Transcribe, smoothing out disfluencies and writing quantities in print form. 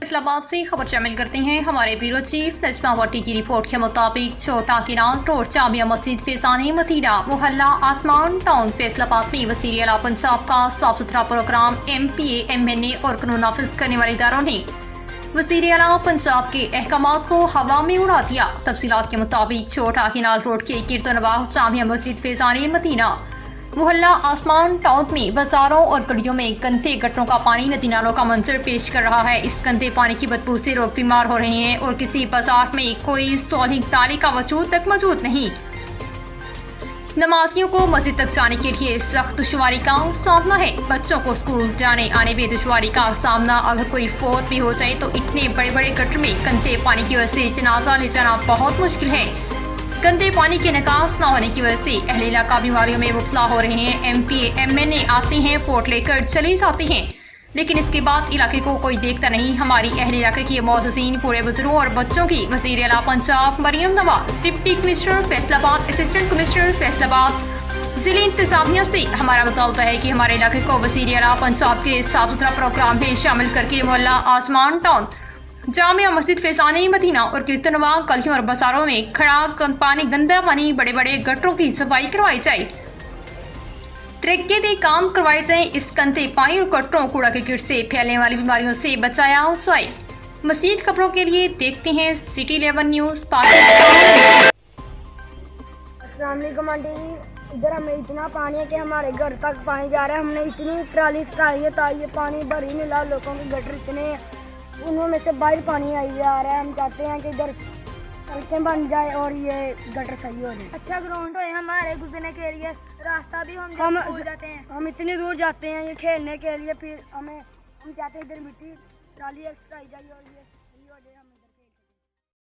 इस्लामाबाद से खबर शामिल करते हैं। हमारे ब्यूरो चीफ नजमा भट्टी की रिपोर्ट के मुताबिक छोटा canal road Jamia Masjid फैजाने Medina मोहल्ला आसमान टाउन फैसलाबाद में वज़ीर आला पंजाब का साफ सुथरा प्रोग्राम MPA MNA और कानून नाफिज करने वाले इदारों ने वज़ीर आला पंजाब के अहकामात को हवा में उड़ा दिया। तफसीलात के मुताबिक छोटा किनाल रोड के गिरदोनवाह जामिया मस्जिद फैजाने मदीना मोहल्ला आसमान टाउन में बाजारों और गलियों में गंदे गटरों का पानी नदी नालों का मंजर पेश कर रहा है। इस गंदे पानी की बदबू से लोग बीमार हो रहे हैं और किसी बाजार में कोई सॉलिड नाली का वजूद तक मौजूद नहीं। नमाजियों को मस्जिद तक जाने के लिए सख्त दुश्वारी का सामना है। बच्चों को स्कूल जाने आने में दुश्वारी का सामना। अगर कोई फौत भी हो जाए तो इतने बड़े बड़े गटर में गंदे पानी की वजह से जनाजा ले जाना बहुत मुश्किल है। गंदे पानी के निकास न होने की वजह से अहले इलाका बीमारियों में मुब्तला हो रहे हैं। MPA MNA आते हैं, वोट लेकर चले जाते हैं, लेकिन इसके बाद इलाके को कोई देखता नहीं। हमारी अहले इलाके के मौजूदीन पूरे बुजुर्गों और बच्चों की वज़ीर आला Punjab Maryam Nawaz, deputy commissioner Faisalabad, assistant commissioner Faisalabad, जिले इंतजामिया से हमारा मुतालबा है कि हमारे इलाके को वज़ीर आला पंजाब के साफ सुथरा प्रोग्राम में शामिल करके मोहल्ला आसमान टाउन जामिया मस्जिद फैजाने मदीना और कीर्तनवाह गलियों और बाजारों में खड़ा पानी, गंदा पानी, बड़े बड़े गटरों की सफाई करवाई जाए, तरीके से काम करवाए जाए। इस गंदे पानी और गटरों कूड़ा क्रिकेट से फैलने वाली बीमारियों से बचाया जाए। मज़ीद खबरों के लिए देखते हैं सिटी 11 न्यूज़ पाकिस्तान। अस्सलाम वालेकुम आंटी जी, इधर हमें इतना पानी है कि हमारे घर तक पानी जा रहा है। हमने इतनी ट्राली स्टाई है ताकि ये पानी भर ही मिला। लोगों के गटर इतने हैं, उनमें से बाहर पानी आई जा रहा है। हम चाहते हैं कि इधर सड़कें बन जाए और ये गटर सही हो जाए। अच्छा ग्राउंड हो हमारे गुजरने के लिए, रास्ता भी हम स्कूल जाते हैं। हम इतनी दूर जाते हैं ये खेलने के लिए, फिर हम चाहते हैं इधर मिट्टी ट्राली एक्स्ट्रा आई जाए और ये सही हो जाए।